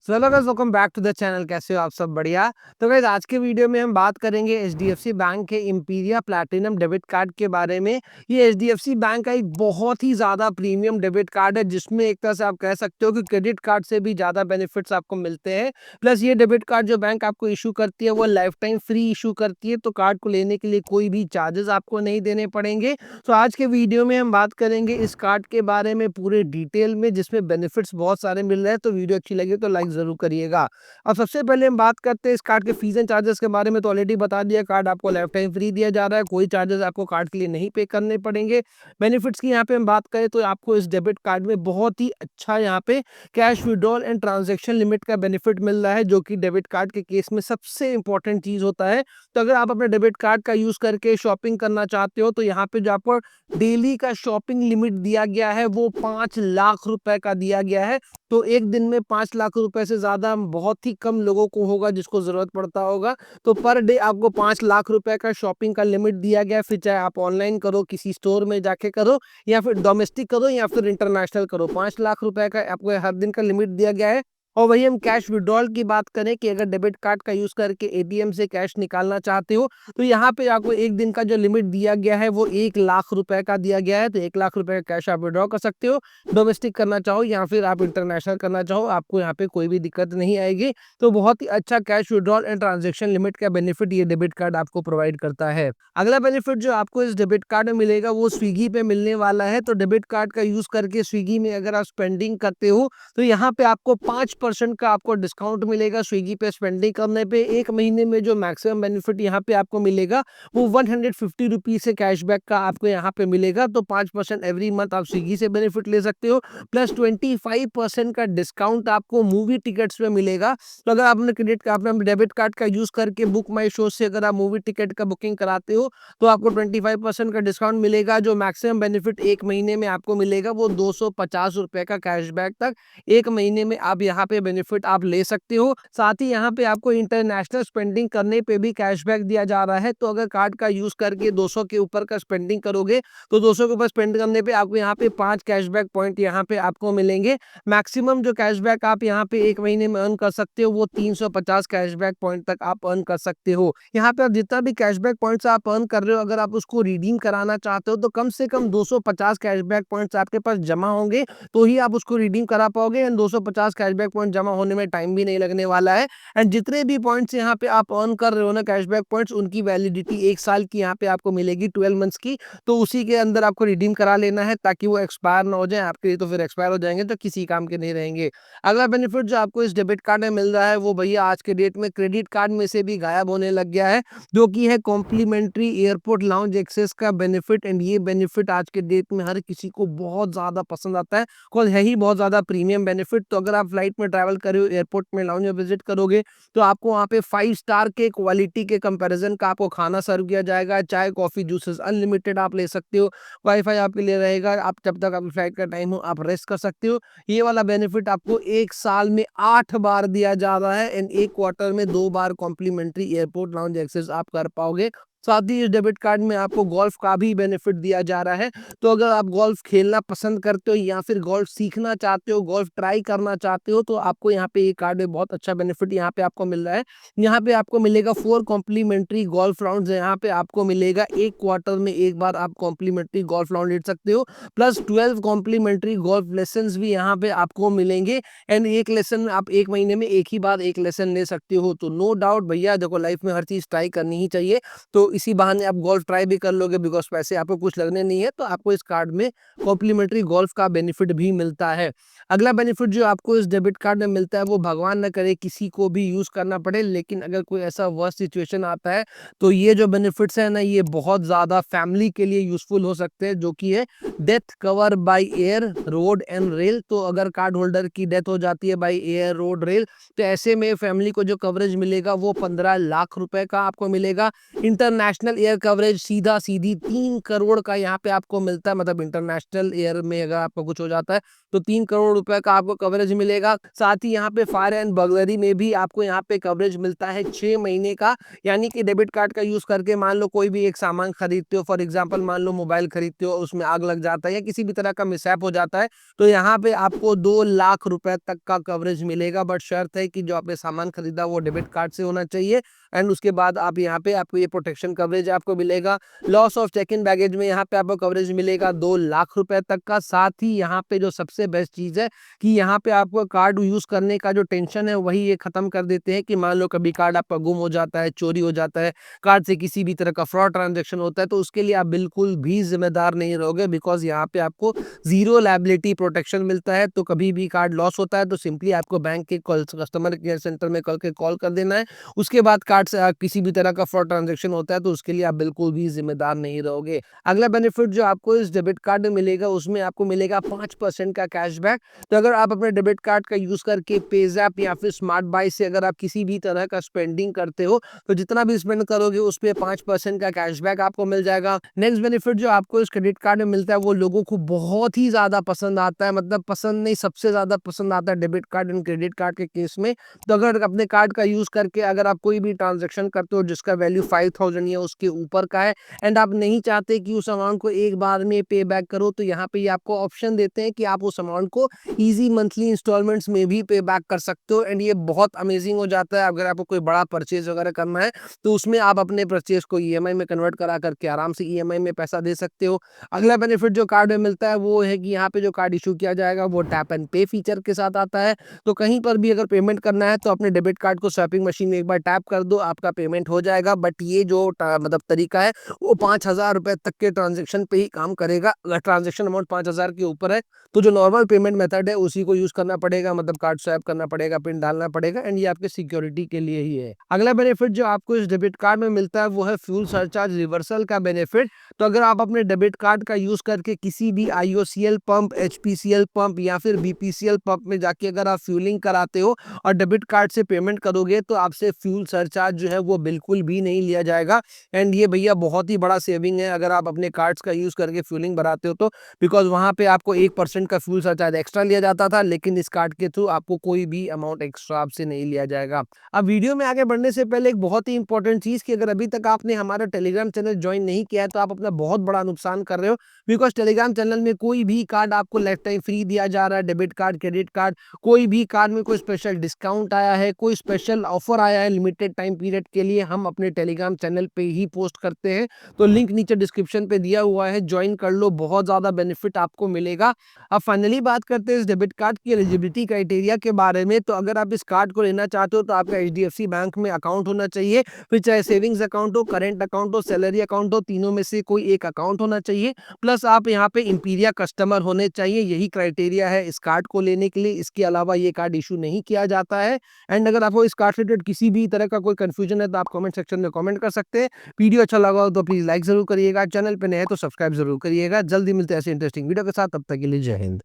Hello guys, welcome back to the channel. कैसे हो आप सब? बढ़िया। तो गाइस, आज के वीडियो में हम बात करेंगे एचडीएफसी बैंक के इंपीरिया प्लैटिनम डेबिट कार्ड के बारे में। ये एचडीएफसी बैंक का एक बहुत ही ज़्यादा प्रीमियम डेबिट कार्ड है, जिसमें एक तरह से आप कह सकते हो कि क्रेडिट कार्ड से भी ज़्यादा बेनिफिट्स आपको मिलते हैं। प्लस ये डेबिट कार्ड जो बैंक आपको इशू करती है वो लाइफ टाइम फ्री इशू करती है, तो कार्ड को लेने के लिए कोई भी चार्जेस आपको नहीं देने पड़ेंगे। तो आज के वीडियो में हम बात करेंगे इस कार्ड के बारे में पूरे डिटेल में, जिसमें बेनिफिट्स बहुत सारे मिल रहे हैं। तो वीडियो अच्छी लगी तो लाइक जरूर करिएगा। अब सबसे पहले हम बात करते हैं इस कार्ड के फीस एंड चार्जेस के बारे में। तो ऑलरेडी बता दिया, कार्ड आपको लाइफ टाइम फ्री दिया जा रहा है, कोई चार्जेस आपको कार्ड के लिए नहीं पे करने पड़ेंगे। बेनिफिट्स की यहाँ पे हम बात करें तो आपको इस डेबिट कार्ड में बहुत ही अच्छा यहाँ पे cash withdrawal and transaction limit का बेनिफिट मिल रहा है, जो कि डेबिट कार्ड के केस में सबसे इंपॉर्टेंट चीज होता है। तो अगर आप अपने डेबिट कार्ड का यूज करके शॉपिंग करना चाहते हो तो यहाँ पे जो आपको डेली का शॉपिंग लिमिट दिया गया है वो 5 लाख रुपए का दिया गया है। तो एक दिन में 5 लाख रुपए से ज्यादा बहुत ही कम लोगों को होगा जिसको जरूरत पड़ता होगा। तो पर डे आपको 5 लाख रुपए का शॉपिंग का लिमिट दिया गया है, फिर चाहे आप ऑनलाइन करो, किसी स्टोर में जाके करो, या फिर डोमेस्टिक करो, या फिर इंटरनेशनल करो। 5 लाख रुपए का आपको हर दिन का लिमिट दिया गया है। और वही हम कैश विड्रॉल की बात करें कि अगर डेबिट कार्ड का यूज करके एटीएम से कैश निकालना चाहते हो तो यहाँ पे आपको एक दिन का जो लिमिट दिया गया है वो 1 लाख रुपए का दिया गया है। तो 1 लाख रुपए का कैश आप विड्रॉ कर सकते हो, डोमेस्टिक करना चाहो या फिर आप इंटरनेशनल करना चाहो, आपको यहाँ पे कोई भी दिक्कत नहीं आएगी। तो बहुत ही अच्छा cash withdrawal and transaction limit का बेनिफिट ये डेबिट कार्ड आपको प्रोवाइड करता है। अगला बेनिफिट जो आपको इस डेबिट कार्ड में मिलेगा वो स्विगी पे मिलने वाला है। तो डेबिट कार्ड का यूज करके स्विगी में अगर आप स्पेंडिंग करते हो तो यहाँ पे आपको 5% का आपको डिस्काउंट मिलेगा स्विगी पे स्पेंडिंग करने पे। एक महीने में जो मैक्सिमम बेनिफिट यहाँ पे आपको मिलेगा वो 150 रुपीज से कैशबैक का आपको यहाँ पे मिलेगा। तो 5% एवरी मंथ आप स्विगी से बेनिफिट ले सकते हो। प्लस 25% का डिस्काउंट आपको मूवी टिकट्स में मिलेगा। तो अगर आपने आपने डेबिट कार्ड का यूज करके बुक माई शो से अगर आप मूवी टिकट का बुकिंग कराते हो तो आपको 25% का डिस्काउंट मिलेगा। जो मैक्सिमम बेनिफिट एक महीने में आपको मिलेगा वो 250 रुपए का कैशबैक तक एक महीने में आप यहाँ पे बेनिफिट आप ले सकते हो। साथ ही यहाँ पे आपको इंटरनेशनल स्पेंडिंग करने पे भी कैशबैक दिया जा रहा है। तो अगर कार्ड का यूज करके 200 के ऊपर का स्पेंडिंग करोगे तो 200 के ऊपर स्पेंड करने पे आपको यहाँ पे 5 कैशबैक पॉइंट यहाँ पे आपको मिलेंगे। मैक्सिमम जो कैशबैक आप यहाँ पे एक महीने में अर्न कर सकते हो वो 350 कैशबैक पॉइंट तक आप अर्न कर सकते हो। यहाँ पे आप जितना भी कैशबैक पॉइंट्स आप अर्न कर रहे हो, अगर आप उसको रिडीम कराना चाहते हो तो कम से कम 250 कैशबैक पॉइंट्स आपके पास जमा होंगे, तो ही आप उसको रिडीम करा पाओगे। एंड 250 कैशबैक पॉइंट जमा होने में टाइम भी नहीं लगने वाला है। एंड जितने भी पॉइंट्स यहाँ पे आप अर्न कर रहे हो ना कैशबैक पॉइंट्स, उनकी वैलिडिटी 1 साल की यहाँ पे आपको मिलेगी, 12 मंथ्स की। तो उसी के अंदर आपको रिडीम करा लेना है ताकि वो एक्सपायर ना हो जाए आपके लिए। तो फिर एक्सपायर हो जाएंगे तो किसी काम के नहीं रहेंगे। अगला बेनिफिट जो आपको इस डेबिट कार्ड में मिल रहा है वो भैया आज के डेट में क्रेडिट कार्ड में से भी गायब होने लग गया है, जो कि है कॉम्प्लीमेंट्री एयरपोर्ट लाउंज एक्सेस का बेनिफिट। एंड ये बेनिफिट आज के डेट में हर किसी को बहुत ज्यादा पसंद आता है, कॉज है ही बहुत ज्यादा प्रीमियम बेनिफिट। तो अगर आप फ्लाइट में ट्रैवल कर रहे हो, एयरपोर्ट में लाउंज में विजिट करोगे तो आपको वहाँ पे 5 स्टार के क्वालिटी के कंपैरिजन का आपको खाना सर्व किया जाएगा। चाय कॉफी जूसेस अनलिमिटेड आप ले सकते हो, वाईफाई आपके लिए रहेगा, आप जब तक आपकी फ्लाइट का टाइम हो आप रेस्ट कर सकते हो। ये वाला बेनिफिट आपको 1 साल में 8 बार दिया जा रहा है। एंड एक क्वार्टर में 2 बार कॉम्प्लीमेंट्री एयरपोर्ट लाउंज एक्सेस आप कर पाओगे। साथ ही इस डेबिट कार्ड में आपको गोल्फ का भी बेनिफिट दिया जा रहा है। तो अगर आप गोल्फ खेलना पसंद करते हो या फिर गोल्फ सीखना चाहते हो, गोल्फ ट्राई करना चाहते हो, तो आपको यहाँ पे ये कार्ड में बहुत अच्छा बेनिफिट यहाँ पे आपको मिल रहा है। यहाँ पे आपको मिलेगा 4 कॉम्प्लीमेंट्री गोल्फ राउंड। यहाँ पे आपको मिलेगा एक क्वार्टर में एक बार आप कॉम्प्लीमेंट्री गोल्फ राउंड ले सकते हो। प्लस 12 कॉम्प्लीमेंट्री गोल्फ लेसन भी यहाँ पे आपको मिलेंगे। एंड एक लेसन आप एक महीने में एक ही बार एक लेसन ले सकते हो। तो नो डाउट भैया, देखो लाइफ में हर चीज ट्राई करनी ही चाहिए। तो इसी बहाने आप गोल्फ ट्राई भी कर लोगे, बिकॉज पैसे आपको कुछ लगने नहीं है। तो आपको इस कार्ड में कॉम्प्लीमेंट्री गोल्फ का बेनिफिट भी मिलता है। अगला बेनिफिट जो आपको इस डेबिट कार्ड में मिलता है वो भगवान न करे किसी को भी यूज करना पड़े, लेकिन अगर कोई ऐसा वर्स्ट सिचुएशन आता है तो ये जो बेनिफिट्स है ना, ये बहुत ज्यादा फैमिली के लिए यूजफुल हो सकते हैं, जो कि है death cover by air road and rail. तो अगर कार्ड होल्डर की डेथ हो जाती है बाय एयर रोड रेल तो ऐसे में फैमिली को जो कवरेज मिलेगा वो 15 लाख रुपए का आपको मिलेगा। इंटरनेशनल इंटरनेशनल एयर कवरेज सीधा-सीधी 3 करोड़ का यहाँ पे आपको मिलता है, मतलब इंटरनेशनल एयर में अगर आपको कुछ हो जाता है तो 3 करोड़ रुपए का आपको कवरेज मिलेगा। साथ ही यहाँ पे फायर एंड बर्गलरी में भी आपको यहाँ पे कवरेज मिलता है 6 महीने का, यानी कि डेबिट कार्ड का यूज़ करके मान लो कोई भी एक सामान खरीदते हो, फॉर एग्जांपल मान लो मोबाइल खरीदते हो, उसमें आग लग जाता है या किसी भी तरह का मिसहैप हो जाता है, तो यहाँ पे आपको 2 लाख रुपए तक का कवरेज मिलेगा। बट शर्त है कि जो आपने सामान खरीदा वो डेबिट कार्ड से होना चाहिए, एंड उसके बाद आप यहाँ पे आपको ये प्रोटेक्शन कवरेज आपको मिलेगा। Loss of check in baggage में यहाँ पे आपको कवरेज मिलेगा 2 लाख रुपए तक का। साथ ही यहाँ पे जो सबसे बेस्ट चीज़ है कि यहाँ पे आपको कार्ड यूज़ करने का जो टेंशन है वही ये खत्म कर देते हैं कि मान लो कभी कार्ड आपका गुम हो जाता है, चोरी हो जाता है, कार्ड से किसी भी तरह का फ्रॉड ट्रांजैक्शन होता है, तो उसके लिए आप बिल्कुल भी ज़िम्मेदार नहीं रहोगे, बिकॉज़ यहाँ पे आपको ज़ीरो लायबिलिटी प्रोटेक्शन मिलता है। तो कभी भी कार्ड लॉस होता है तो सिंपली आपको बैंक के कस्टमर केयर सेंटर में करके कॉल कर देना है। उसके बाद कार्ड से किसी भी तरह का फ्रॉड ट्रांजैक्शन होता है तो उसके लिए आप बिल्कुल भी ज़िम्मेदार नहीं रहोगे। अगला बेनिफिट जो आपको इस डेबिट कार्ड में मिलेगा, उसमें आपको मिलेगा 5% का कैशबैक। तो अगर आप अपने डेबिट कार्ड का यूज़ करके पेज़ैप या फिर स्मार्ट बाय से अगर आप किसी भी तरह का स्पेंडिंग करते हो, तो जितना भी स्पेंड करोगे उस पे 5% का कैशबैक आपको मिल जाएगा। नेक्स्ट बेनिफिट जो आपको इस क्रेडिट कार्ड में मिलता है वो लोगों को बहुत ही ज़्यादा पसंद आता है, मतलब पसंद नहीं, सबसे ज़्यादा पसंद आता है debit card and credit card के केस में। तो अगर अपने कार्ड का यूज़ करके अगर आप कोई भी ट्रांजैक्शन करते हो जिसका वैल्यू 5000 या उसके ऊपर का है, एंड आप नहीं चाहते कि उस अमाउंट को एक बार में पे बैक करो, तो यहाँ पे ये आपको ऑप्शन देते हैं कि आप उस अमाउंट को ईज़ी मंथली इंस्टॉलमेंट्स में भी पे बैक कर सकते हो। एंड ये बहुत अमेजिंग हो जाता है अगर आपको कोई बड़ा परचेज़ वगैरह करना है, तो उसमें आप अपने परचेज़ को ईएमआई में कन्वर्ट करा करके आराम से ईएमआई में पैसा दे सकते हो। अगला बेनिफिट जो कार्ड में मिलता है वो है कि यहाँ पे जो कार्ड इशू किया जाएगा वो टैप एंड पे फीचर के साथ आता है। तो कहीं पर भी अगर पेमेंट करना है तो अपने डेबिट कार्ड को स्वैपिंग मशीन में एक बार टैप कर दो, आपका पेमेंट हो जाएगा। बट ये जो मतलब तरीका है वो 5,000 रुपए तक के ट्रांजैक्शन पे ही काम करेगा। अगर ट्रांजैक्शन अमाउंट 5,000 के ऊपर है तो जो नॉर्मल पेमेंट मेथड है उसी को यूज़ करना पड़ेगा, मतलब कार्ड स्वैप करना पड़ेगा, पिन डालना पड़ेगा, एंड ये आपके सिक्योरिटी के लिए ही है। अगला बेनिफिट जो आपको इस डेबिट कार्ड में मिलता है वो है फ्यूल सरचार्ज रिवर्सल का बेनिफिट। तो अगर आप अपने डेबिट कार्ड का यूज़ करके किसी भी आईओसीएल पंप, एचपीसीएल पंप या फिर बीपीसीएल पंप में जाके अगर आप फ्यूलिंग कराते हो और डेबिट कार्ड से पेमेंट करोगे तो आपसे फ्यूल सरचार्ज जो है वो बिल्कुल भी नहीं लिया जाएगा। एंड ये भैया बहुत ही बड़ा सेविंग है अगर आप अपने कार्ड्स का यूज़ करके फ्यूलिंग भराते हो तो, बिकॉज़ वहाँ पे आपको 1% का फ्यूल सरचार्ज एक्स्ट्रा लिया जाता था, लेकिन इस कार्ड के थ्रू आपको कोई भी अमाउंट एक्स्ट्रा आपसे नहीं लिया जाएगा। अब वीडियो में आगे बढ़ने से पहले एक बहुत ही इंपॉर्टेंट चीज़ कि अगर अभी तक आपने हमारा टेलीग्राम चैनल ज्वाइन नहीं किया है तो आप अपना बहुत बड़ा नुकसान कर रहे हो, बिकॉज़ टेलीग्राम चैनल में कोई भी कार्ड आपको लाइफ टाइम फ्री दिया जा रहा है, डेबिट कार्ड, क्रेडिट कार्ड, कोई भी कार्ड में कोई स्पेशल डिस्काउंट आया है, कोई स्पेशल ऑफर आया है लिमिटेड टाइम पीरियड के लिए, हम अपने टेलीग्राम चैनल पे ही पोस्ट करते हैं। तो लिंक नीचे डिस्क्रिप्शन पे दिया हुआ है, ज्वाइन कर लो, बहुत ज़्यादा बेनिफिट आपको मिलेगा। अब फाइनली बात करते हैं इस डेबिट कार्ड की एलिजिबिलिटी क्राइटेरिया के बारे में। तो अगर आप इस कार्ड को लेना चाहते हो तो आपका एचडीएफसी बैंक में अकाउंट होना चाहिए, फिर चाहे सेविंग्स अकाउंट हो, करेंट अकाउंट हो, सैलरी अकाउंट हो, तीनों में से कोई एक अकाउंट होना चाहिए। प्लस आप यहाँ पे इंपीरिया कस्टमर होने चाहिए, यही क्राइटेरिया है इस कार्ड को लेने के लिए। इसके अलावा ये कार्ड इशू नहीं किया जाता है। एंड अगर आपको इस कार्ड से रिलेटेड किसी भी तरह का कोई कंफ्यूजन है तो आप कमेंट सेक्शन में कमेंट कर सकते हैं। वीडियो अच्छा लगा हो तो प्लीज लाइक जरूर करिएगा, चैनल पे नए हैं तो सब्सक्राइब जरूर करिएगा। जल्दी मिलते हैं ऐसे इंटरेस्टिंग वीडियो के साथ, तब तक के लिए जय हिंद।